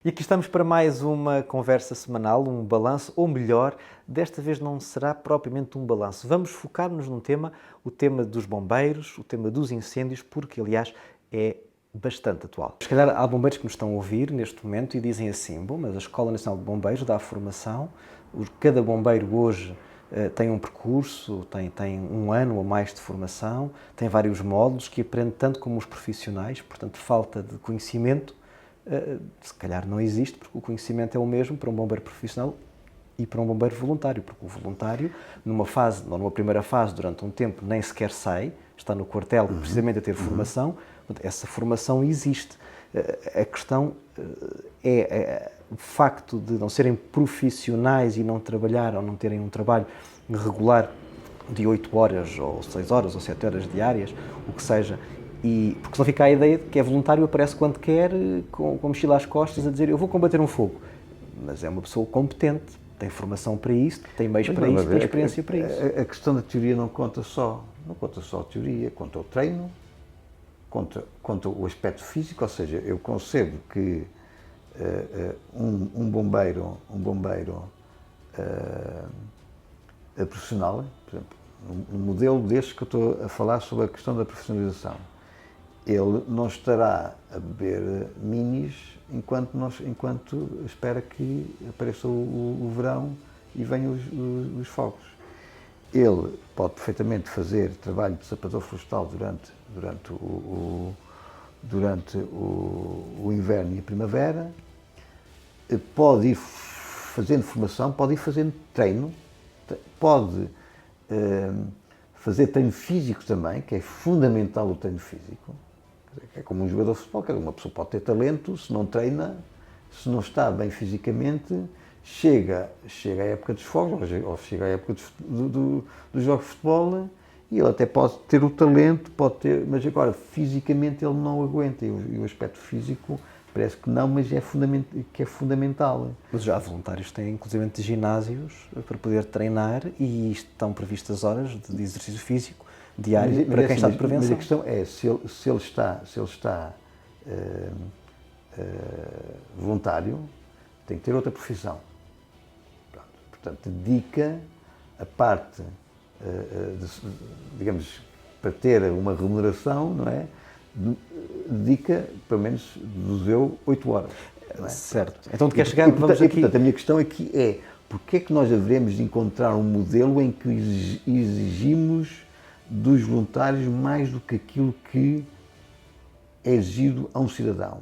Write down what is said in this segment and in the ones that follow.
E aqui estamos para mais uma conversa semanal, um balanço, ou melhor, desta vez não será propriamente um balanço. Vamos focar-nos num tema, o tema dos bombeiros, o tema dos incêndios, porque, aliás, é bastante atual. Se calhar há bombeiros que nos estão a ouvir neste momento e dizem assim, bom, mas a Escola Nacional de Bombeiros dá formação, cada bombeiro hoje tem um percurso, tem um ano ou mais de formação, tem vários módulos que aprende tanto como os profissionais, portanto, falta de conhecimento se calhar não existe, porque o conhecimento é o mesmo para um bombeiro profissional e para um bombeiro voluntário, porque o voluntário, numa fase, ou numa primeira fase, durante um tempo, nem sequer sai, está no quartel precisamente a ter formação, essa formação existe. A questão é o facto de não serem profissionais e não trabalhar, ou não terem um trabalho regular de 8 horas, ou 6 horas, ou 7 horas diárias, o que seja. Porque senão fica a ideia de que é voluntário, aparece quando quer, com a mochila às costas, a dizer eu vou combater um fogo. Mas é uma pessoa competente, tem formação para isso, tem meios para isso, tem experiência para isso. A questão da teoria não conta só a teoria, conta o treino, conta o aspecto físico, ou seja, eu concebo que um bombeiro profissional, por exemplo, um modelo deste que eu estou a falar sobre a questão da profissionalização, ele não estará a beber minis enquanto espera que apareça o verão e venham os fogos. Ele pode perfeitamente fazer trabalho de sapador florestal durante o inverno e a primavera, pode ir fazendo formação, pode ir fazendo treino, pode fazer treino físico também, que é fundamental o treino físico. É como um jogador de futebol, uma pessoa pode ter talento, se não treina, se não está bem fisicamente, chega à época dos fogos, ou chega à época dos jogos de futebol, e ele até pode ter o talento, mas agora fisicamente ele não aguenta, e o aspecto físico parece que não, mas é fundamental. Mas já há voluntários que têm inclusive ginásios para poder treinar e estão previstas horas de exercício físico diário para quem está de prevenção. Mas a questão é, se ele está voluntário, tem que ter outra profissão. Pronto. Portanto, dedica a parte, digamos, para ter uma remuneração, não é? Dedica, pelo menos, deduziu 8 horas. Não é? Certo. Então, quer chegar, vamos aqui... Portanto, a minha questão aqui é, porque é que nós haveremos de encontrar um modelo em que exigimos dos voluntários mais do que aquilo que é exigido a um cidadão?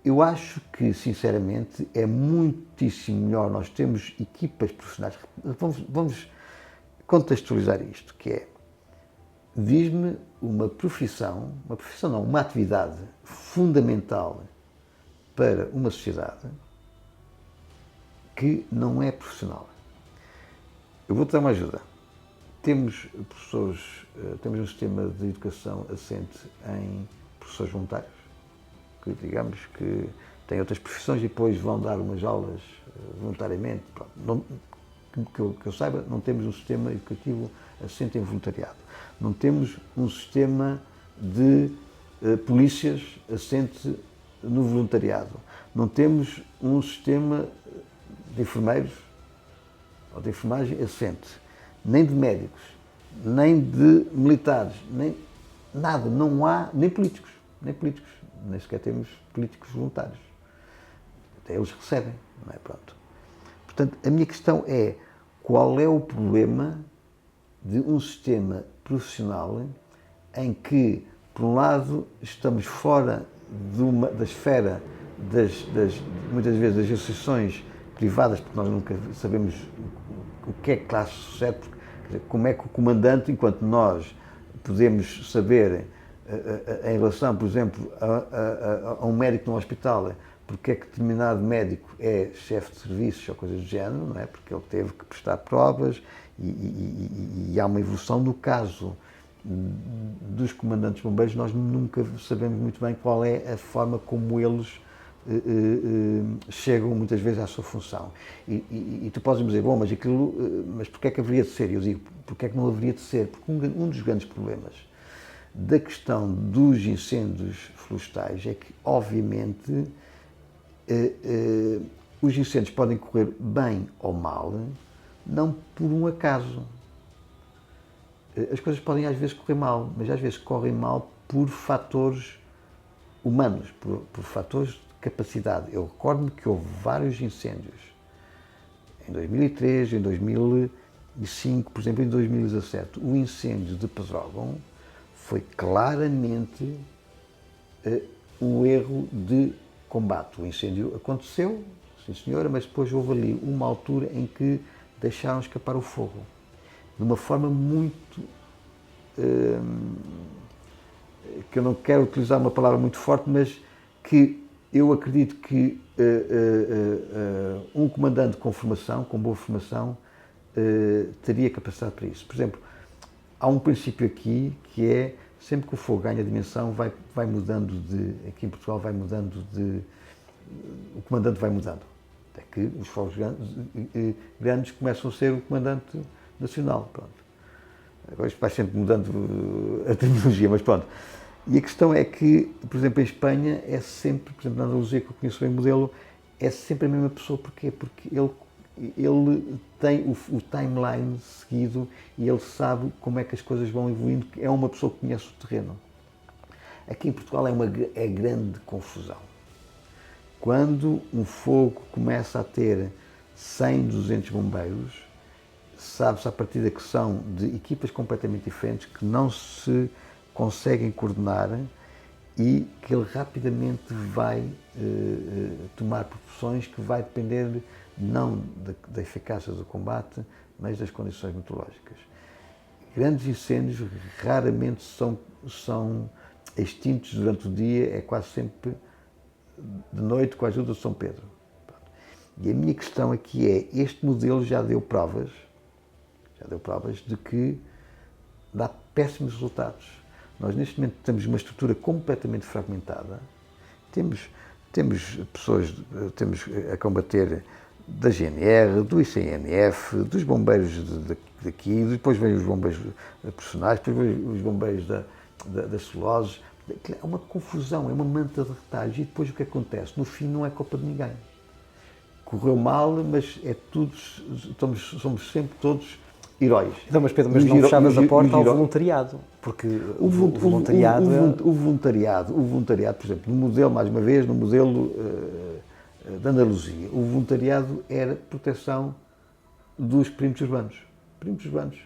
Eu acho que, sinceramente, é muitíssimo melhor nós termos equipas profissionais. Vamos contextualizar isto, que é, diz-me uma atividade fundamental para uma sociedade que não é profissional. Eu vou-te dar uma ajuda. Temos um sistema de educação assente em professores voluntários, que digamos que têm outras profissões e depois vão dar umas aulas voluntariamente. Que eu saiba, não temos um sistema educativo assente em voluntariado. Não temos um sistema de polícias assente no voluntariado. Não temos um sistema de enfermeiros ou de enfermagem assente, nem de médicos, nem de militares, nem nada. Não há nem políticos, nem sequer temos políticos voluntários. Até eles recebem, não é? Pronto. Portanto, a minha questão é, qual é o problema de um sistema profissional em que, por um lado, estamos fora da esfera muitas vezes das associações privadas, porque nós nunca sabemos o que é que lá sucede, como é que o comandante, enquanto nós podemos saber em relação, por exemplo, a um médico no hospital, porque é que determinado médico é chefe de serviços ou coisas do género, não é? Porque ele teve que prestar provas e há uma evolução. No caso dos comandantes bombeiros, nós nunca sabemos muito bem qual é a forma como eles chegam muitas vezes à sua função. E tu podes me dizer, bom, mas porquê é que haveria de ser? E eu digo, porquê é que não haveria de ser? Porque um dos grandes problemas da questão dos incêndios florestais é que, obviamente, os incêndios podem correr bem ou mal, não por um acaso. As coisas podem às vezes correr mal, mas às vezes correm mal por fatores humanos, por fatores de capacidade. Eu recordo-me que houve vários incêndios em 2003, em 2005, por exemplo, em 2017. O incêndio de Pedrógão foi claramente um erro de combate. O incêndio aconteceu, sim senhora, mas depois houve ali uma altura em que deixaram escapar o fogo. De uma forma muito... que eu não quero utilizar uma palavra muito forte, mas que eu acredito que um comandante com formação, com boa formação, teria capacidade para isso. Por exemplo, há um princípio aqui que é, sempre que o fogo ganha dimensão, vai mudando aqui em Portugal vai mudando o comandante vai mudando. Até que os fogos grandes começam a ser o comandante nacional. Pronto. Agora isto vai sempre mudando a terminologia, mas pronto. E a questão é que, por exemplo, em Espanha é sempre, por exemplo, na Andaluzia, que eu conheço bem o modelo, é sempre a mesma pessoa. Porquê? Porque ele tem o timeline seguido e ele sabe como é que as coisas vão evoluindo, é uma pessoa que conhece o terreno. Aqui em Portugal é grande confusão. Quando um fogo começa a ter 100, 200 bombeiros, sabe-se à partida que são de equipas completamente diferentes, que não se conseguem coordenar e que ele rapidamente vai tomar proporções que vai depender não da eficácia do combate, mas das condições meteorológicas. Grandes incêndios raramente são extintos durante o dia, é quase sempre de noite com a ajuda de São Pedro. E a minha questão aqui é, este modelo já deu provas de que dá péssimos resultados. Nós neste momento temos uma estrutura completamente fragmentada, temos pessoas, temos a combater da GNR, do ICNF, dos bombeiros daqui, depois vêm os bombeiros profissionais, depois vêm os bombeiros das celuloses. É uma confusão, é uma manta de retalhos e depois o que acontece? No fim não é culpa de ninguém. Correu mal, mas é tudo, somos sempre todos heróis. Não, mas Pedro, não fechavas a porta ao voluntariado, porque o voluntariado... O voluntariado, por exemplo, no modelo, mais uma vez, no modelo da Andaluzia, o voluntariado era proteção dos perímetros urbanos. Perímetros urbanos.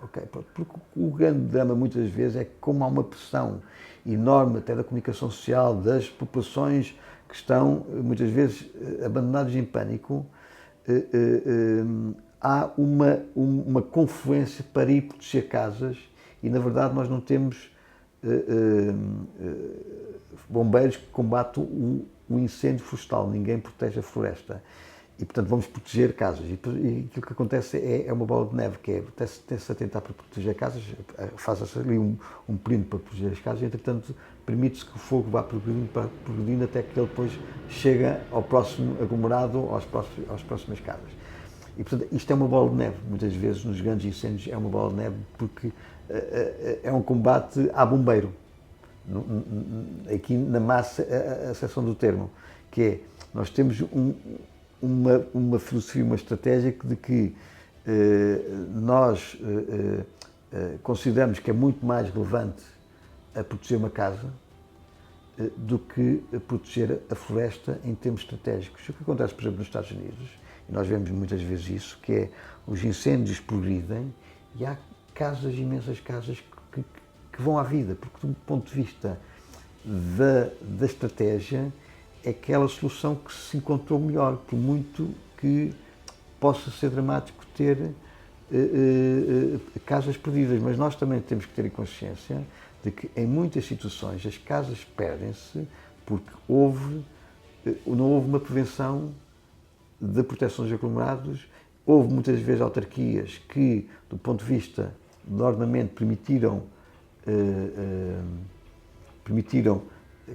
Okay, porque o grande drama muitas vezes é que como há uma pressão enorme até da comunicação social, das populações que estão muitas vezes abandonadas em pânico, há uma confluência para ir proteger casas e na verdade nós não temos bombeiros que combatam o incêndio florestal, ninguém protege a floresta. E, portanto, vamos proteger casas. E aquilo que acontece é uma bola de neve, que é, tem-se a tentar para proteger casas, faz-se ali um perímetro para proteger as casas, e, entretanto, permite-se que o fogo vá progredindo até que ele depois chega ao próximo aglomerado, às próximas casas. E, portanto, isto é uma bola de neve. Muitas vezes, nos grandes incêndios, é uma bola de neve porque é um combate à bombeiro. Aqui, na massa, a acessão do termo, que é, nós temos uma filosofia, uma estratégia de que nós consideramos que é muito mais relevante a proteger uma casa do que a proteger a floresta em termos estratégicos. O que acontece, por exemplo, nos Estados Unidos, e nós vemos muitas vezes isso, que é os incêndios progridem e há casas, imensas casas que vão à vida, porque do ponto de vista da estratégia, é aquela solução que se encontrou melhor, por muito que possa ser dramático ter casas perdidas. Mas nós também temos que ter consciência de que em muitas situações as casas perdem-se porque não houve uma prevenção da proteção dos aglomerados, houve muitas vezes autarquias que, do ponto de vista do ordenamento, permitiram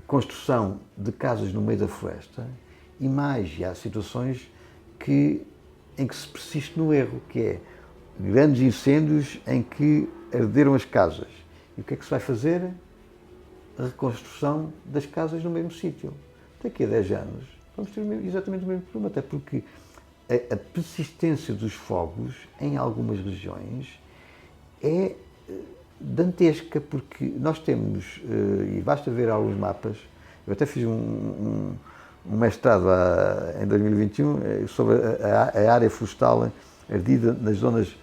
construção de casas no meio da floresta e há situações em que se persiste no erro, que é grandes incêndios em que arderam as casas. E o que é que se vai fazer? A reconstrução das casas no mesmo sítio. daqui a 10 anos vamos ter exatamente o mesmo problema, até porque a persistência dos fogos em algumas regiões é dantesca, porque nós temos, e basta ver alguns mapas, eu até fiz um mestrado em 2021 sobre a área florestal ardida nas zonas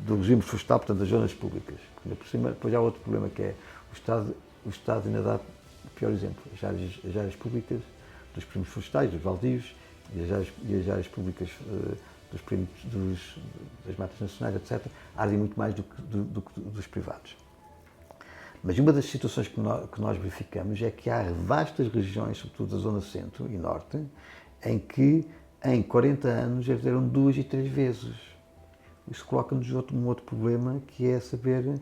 do regime florestal, portanto, das zonas públicas. Porque, por cima, depois há outro problema, que é o Estado ainda dá o pior exemplo, as áreas públicas dos perímetros florestais, dos baldios, e as áreas públicas dos perímetros das matas nacionais, etc., ardem muito mais do que dos privados. Mas uma das situações que nós verificamos é que há vastas regiões, sobretudo da zona centro e norte, em que em 40 anos arderam 2 e 3 vezes. Isso coloca-nos num outro problema, que é saber,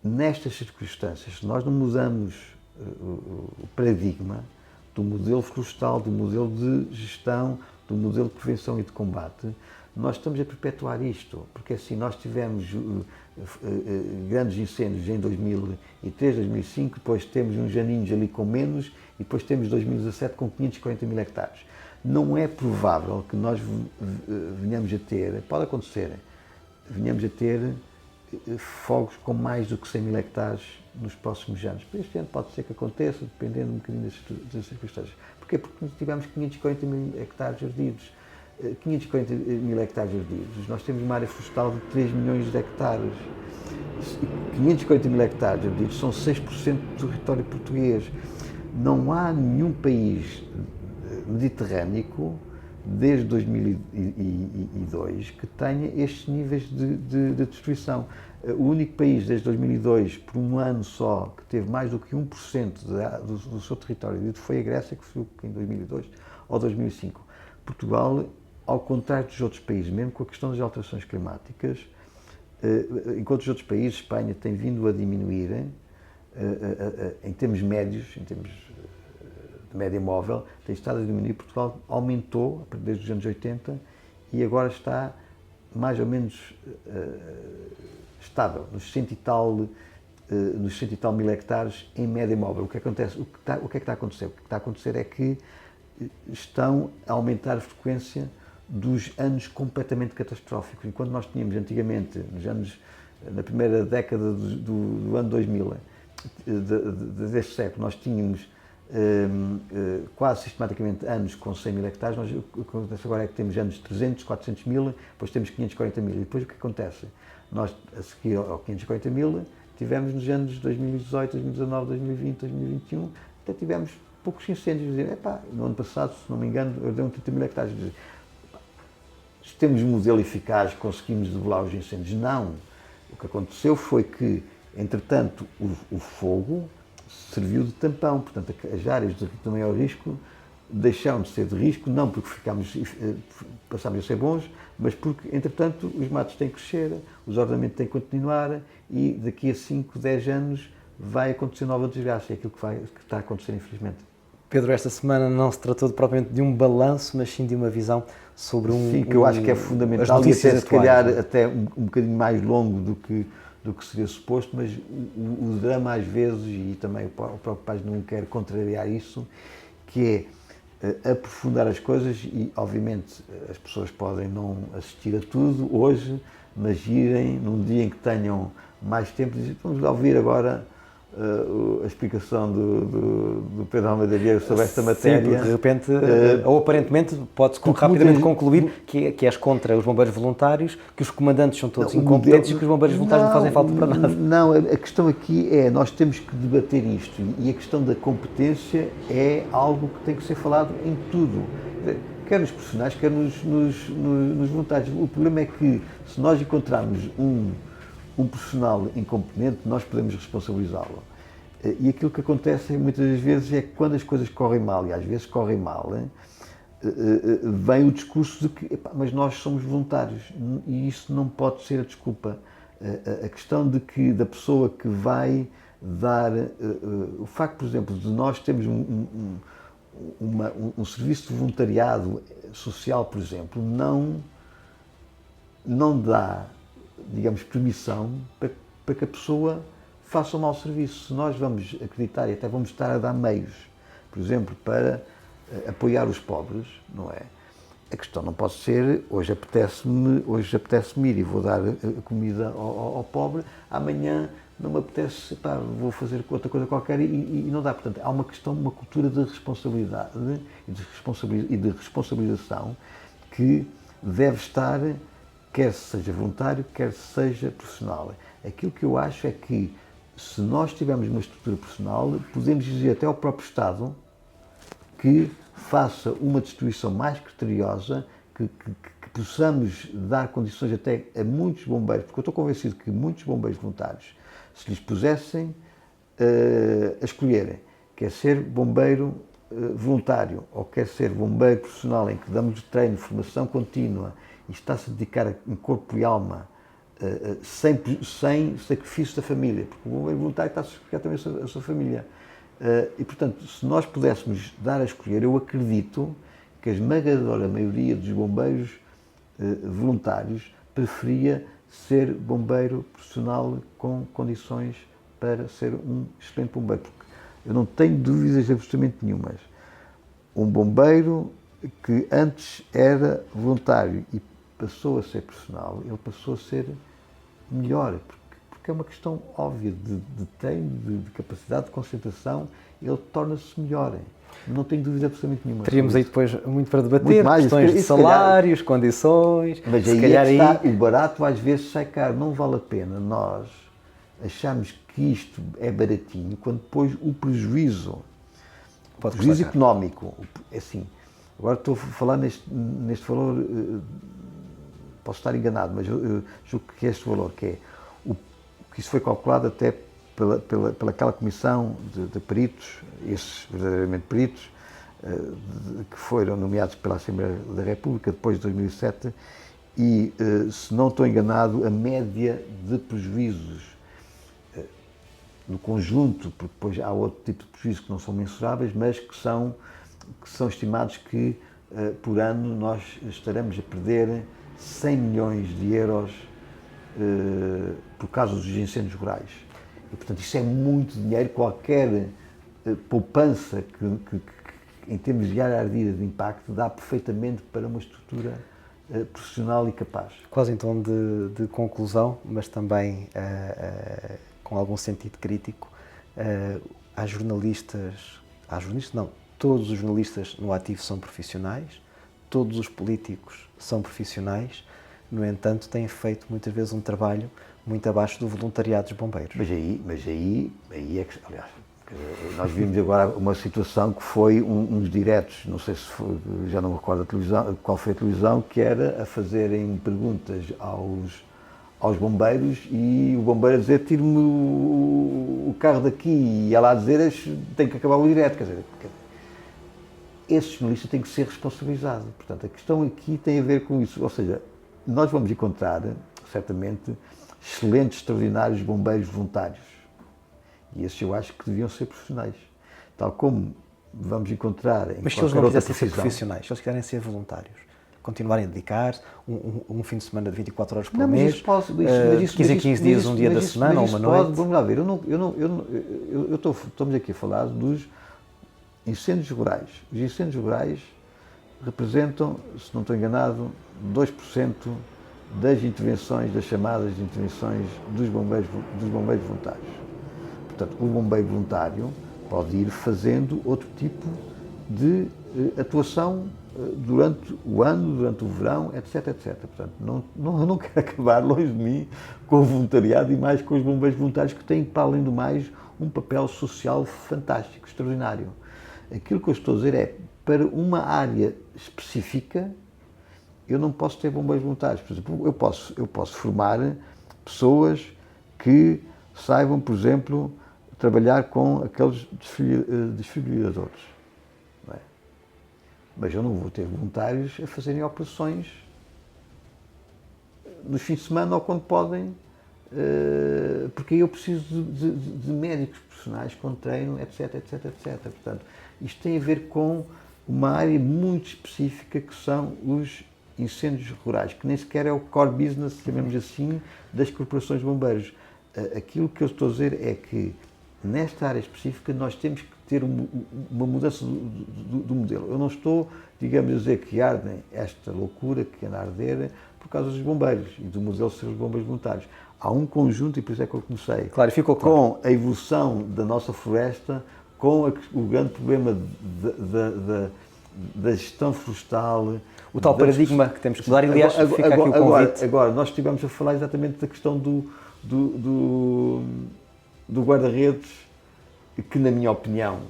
nestas circunstâncias, se nós não mudamos o paradigma do modelo florestal, do modelo de gestão, do modelo de prevenção e de combate, nós estamos a perpetuar isto, porque assim nós tivemos grandes incêndios em 2003, 2005, depois temos uns aninhos ali com menos e depois temos 2017 com 540 mil hectares. Não é provável que nós venhamos a ter, pode acontecer, venhamos a ter fogos com mais do que 100 mil hectares nos próximos anos. Para este ano pode ser que aconteça, dependendo um bocadinho das circunstâncias. Porquê? Porque tivemos 540 mil hectares ardidos. 540 mil hectares ardidos. Nós temos uma área florestal de 3 milhões de hectares. 540 mil hectares ardidos são 6% do território português. Não há nenhum país mediterrâneo, desde 2002, que tenha estes níveis de destruição. O único país, desde 2002, por um ano só, que teve mais do que 1% do seu território foi a Grécia, que foi em 2002 ou 2005. Portugal, ao contrário dos outros países, mesmo com a questão das alterações climáticas, enquanto os outros países, Espanha tem vindo a diminuir, em termos médios, em termos de média móvel, tem estado a diminuir. Portugal aumentou desde os anos 80 e agora está mais ou menos estável, nos 100 e tal mil hectares em média móvel. O que acontece? O que é que está a acontecer? O que está a acontecer é que estão a aumentar a frequência dos anos completamente catastróficos. Enquanto nós tínhamos antigamente, na primeira década do ano 2000, deste século, nós tínhamos quase sistematicamente anos com 100 mil hectares. O que acontece agora é que temos anos de 300, 400 mil, depois temos 540 mil. E depois o que acontece? Nós, a seguir ao 540 mil, tivemos nos anos 2018, 2019, 2020, 2021, até tivemos poucos incêndios. No ano passado, se não me engano, arderam 30 mil hectares. Se temos um modelo eficaz, conseguimos debelar os incêndios? Não. O que aconteceu foi que, entretanto, o fogo serviu de tampão. Portanto, as áreas de maior risco deixaram de ser de risco, não porque passámos a ser bons, mas porque, entretanto, os matos têm que crescer, os ordenamentos têm que continuar e daqui a 5, 10 anos vai acontecer nova desgraça. É aquilo que está a acontecer, infelizmente. Pedro, esta semana não se tratou propriamente de um balanço, mas sim de uma visão sobre Sim, que eu acho que é fundamental e até, se calhar, até um bocadinho mais longo do que seria suposto, mas o drama às vezes, e também o próprio Paz não quer contrariar isso, que é aprofundar as coisas e, obviamente, as pessoas podem não assistir a tudo hoje, mas irem num dia em que tenham mais tempo e dizer, vamos lá ouvir agora a explicação do Pedro Almeida Vieira sobre esta matéria. Sim, porque de repente, ou aparentemente, pode-se rapidamente concluir que és contra os bombeiros voluntários, que os comandantes são todos incompetentes e que os bombeiros voluntários não fazem falta para nada. Não, a questão aqui é, nós temos que debater isto e a questão da competência é algo que tem que ser falado em tudo. Quer nos profissionais, quer nos voluntários. O problema é que, se nós encontrarmos um profissional incompetente, nós podemos responsabilizá-lo. E aquilo que acontece muitas das vezes é que quando as coisas correm mal, e às vezes correm mal, vem o discurso de que, mas nós somos voluntários, e isso não pode ser a desculpa. A questão da pessoa que vai dar, o facto, por exemplo, de nós termos um serviço de voluntariado social, por exemplo, não dá, digamos, permissão para que a pessoa faça um mau serviço. Se nós vamos acreditar e até vamos estar a dar meios, por por exemplo, para apoiar os pobres, não é? A questão não pode ser, hoje apetece-me ir e vou dar comida ao pobre, amanhã não me apetece, pá, vou fazer outra coisa qualquer e não dá. Portanto, há uma questão, uma cultura de responsabilidade e de responsabilização que deve estar, quer seja voluntário, quer seja profissional. Aquilo que eu acho é que, se nós tivermos uma estrutura profissional, podemos exigir até ao próprio Estado que faça uma distribuição mais criteriosa, que possamos dar condições até a muitos bombeiros, porque eu estou convencido que muitos bombeiros voluntários, se lhes pusessem a escolherem, quer ser bombeiro voluntário ou quer ser bombeiro profissional, em que damos treino, formação contínua e está-se a dedicar em corpo e alma, sem sacrifício da família, porque o bombeiro voluntário está a sacrificar também a sua família. E, portanto, se nós pudéssemos dar a escolher, eu acredito que a esmagadora maioria dos bombeiros voluntários preferia ser bombeiro profissional com condições para ser um excelente bombeiro, porque eu não tenho dúvidas absolutamente nenhumas. Um bombeiro que antes era voluntário e passou a ser profissional, ele passou a ser melhor, porque é uma questão óbvia de treino, de capacidade de concentração, ele torna-se melhor. Não tenho dúvida absolutamente nenhuma. Teríamos aí depois muito para debater, mais, questões de salários, condições... Mas aí é que está, o barato às vezes sai caro. Não vale a pena nós acharmos que isto é baratinho, quando depois o prejuízo económico, é assim, agora estou a falar neste valor, posso estar enganado, mas eu julgo que é este valor, que isso foi calculado até pelaquela comissão de peritos, esses verdadeiramente peritos, que foram nomeados pela Assembleia da República depois de 2007 e, se não estou enganado, a média de prejuízos no conjunto, porque depois há outro tipo de prejuízos que não são mensuráveis, mas que são estimados que por ano nós estaremos a perder 100 milhões de euros por causa dos incêndios rurais. E, portanto, isso é muito dinheiro. Qualquer poupança que em termos de área ardida de impacto, dá perfeitamente para uma estrutura profissional e capaz. Quase em tom de conclusão, mas também com algum sentido crítico, todos os jornalistas no ativo são profissionais, todos os políticos são profissionais, no entanto, têm feito muitas vezes um trabalho muito abaixo do voluntariado dos bombeiros. Mas aí é que, aliás, nós vimos agora uma situação que foi uns diretos, não sei se foi, já não me recordo a televisão, qual foi a televisão, que era a fazerem perguntas aos bombeiros e o bombeiro a dizer: tire-me o carro daqui, e ela a dizer: tem que acabar o direto. Quer dizer, esse jornalista tem que ser responsabilizado. Portanto, a questão aqui tem a ver com isso. Ou seja, nós vamos encontrar, certamente, excelentes, extraordinários bombeiros voluntários. E esses eu acho que deviam ser profissionais. Tal como vamos encontrar em Mas se eles não quisessem ser profissionais, se eles quiserem ser voluntários, continuarem a dedicar-se, um fim de semana de 24 horas por mês, 15 em 15 dias, um dia da semana ou uma noite... Vamos lá ver, estamos aqui a falar dos incêndios rurais. Os incêndios rurais representam, se não estou enganado, 2% das intervenções, das chamadas de intervenções dos bombeiros voluntários. Portanto, o bombeiro voluntário pode ir fazendo outro tipo de atuação durante o ano, durante o verão, etc, etc. Portanto, não quero acabar longe de mim com o voluntariado e mais com os bombeiros voluntários, que têm, para além do mais, um papel social fantástico, extraordinário. Aquilo que eu estou a dizer é, para uma área específica, eu não posso ter bombeiros voluntários. Por exemplo, eu posso formar pessoas que saibam, por exemplo, trabalhar com aqueles desfibriladores. Não é? Mas eu não vou ter voluntários a fazerem operações nos fins de semana ou quando podem, porque eu preciso de médicos profissionais com treino, etc, etc, etc. Portanto, isto tem a ver com uma área muito específica que são os incêndios rurais, que nem sequer é o core business, chamemos assim, das corporações de bombeiros. Aquilo que eu estou a dizer é que, nesta área específica, nós temos que ter uma mudança do modelo. Eu não estou, digamos, a dizer que ardem esta loucura que anda a arder por causa dos bombeiros e do modelo de ser os bombeiros voluntários. Há um conjunto, e por isso é que eu comecei, claro, ficou claro, com a evolução da nossa floresta, com o grande problema da gestão florestal. O tal paradigma que temos que mudar, e aliás, fica aqui o convite. Agora, nós estivemos a falar exatamente da questão do guarda-redes, que na minha opinião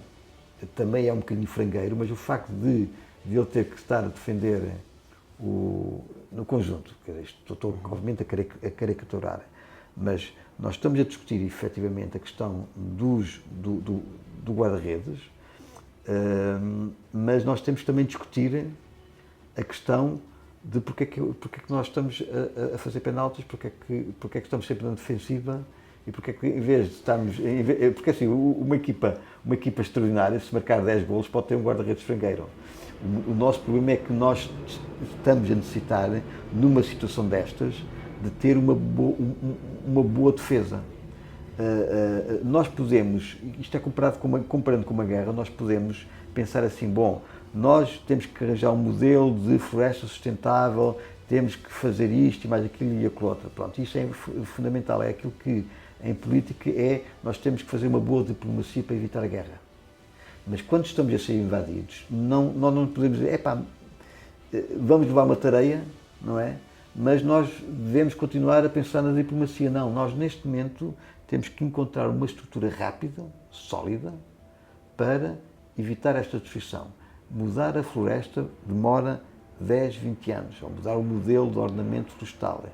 também é um bocadinho frangueiro, mas o facto de ele ter que estar a defender no conjunto, estou obviamente a caricaturar, mas nós estamos a discutir efetivamente a questão do guarda-redes, mas nós temos também de discutir a questão de porque é que nós estamos a fazer penaltis, porque é que estamos sempre na defensiva e porque é que em vez de estarmos... Porque assim, uma equipa extraordinária, se marcar 10 golos, pode ter um guarda-redes frangueiro. O nosso problema é que nós estamos a necessitar, numa situação destas, de ter uma boa defesa. Nós podemos, isto é comparando com uma guerra, nós podemos pensar assim, bom, nós temos que arranjar um modelo de floresta sustentável, temos que fazer isto e mais aquilo e aquilo outro. Pronto, isso é fundamental, é aquilo que em política nós temos que fazer uma boa diplomacia para evitar a guerra. Mas quando estamos a ser invadidos, nós não podemos dizer, vamos levar uma tareia, não é? Mas nós devemos continuar a pensar na diplomacia. Não, nós neste momento temos que encontrar uma estrutura rápida, sólida, para evitar esta destruição. Mudar a floresta demora 10, 20 anos, ou mudar o modelo de ordenamento florestal.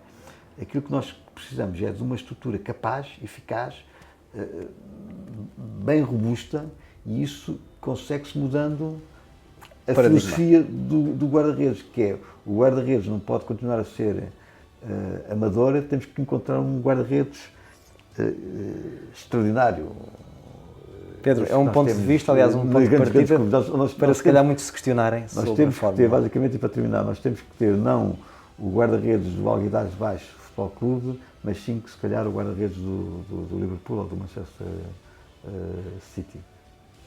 Aquilo que nós precisamos é de uma estrutura capaz, eficaz, bem robusta, e isso consegue-se mudando a filosofia do guarda-redes, que é o guarda-redes não pode continuar a ser amadora, temos que encontrar um guarda-redes extraordinário. Pedro, é um ponto de vista, aliás, um ponto de partida para se calhar muitos se questionarem sobre a forma. Nós temos que ter, basicamente, e para terminar, nós temos que ter não o guarda-redes do Alguidares Baixo Futebol Clube, mas sim que se calhar o guarda-redes do Liverpool ou do Manchester City.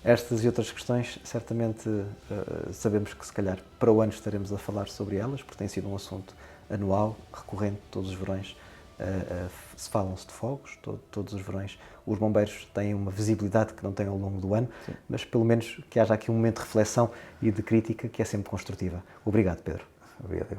Estas e outras questões, certamente sabemos que se calhar para o ano estaremos a falar sobre elas, porque tem sido um assunto anual, recorrente, todos os verões falam-se de fogos, todos os verões os bombeiros têm uma visibilidade que não têm ao longo do ano, sim, mas pelo menos que haja aqui um momento de reflexão e de crítica que é sempre construtiva. Obrigado, Pedro. Obrigado.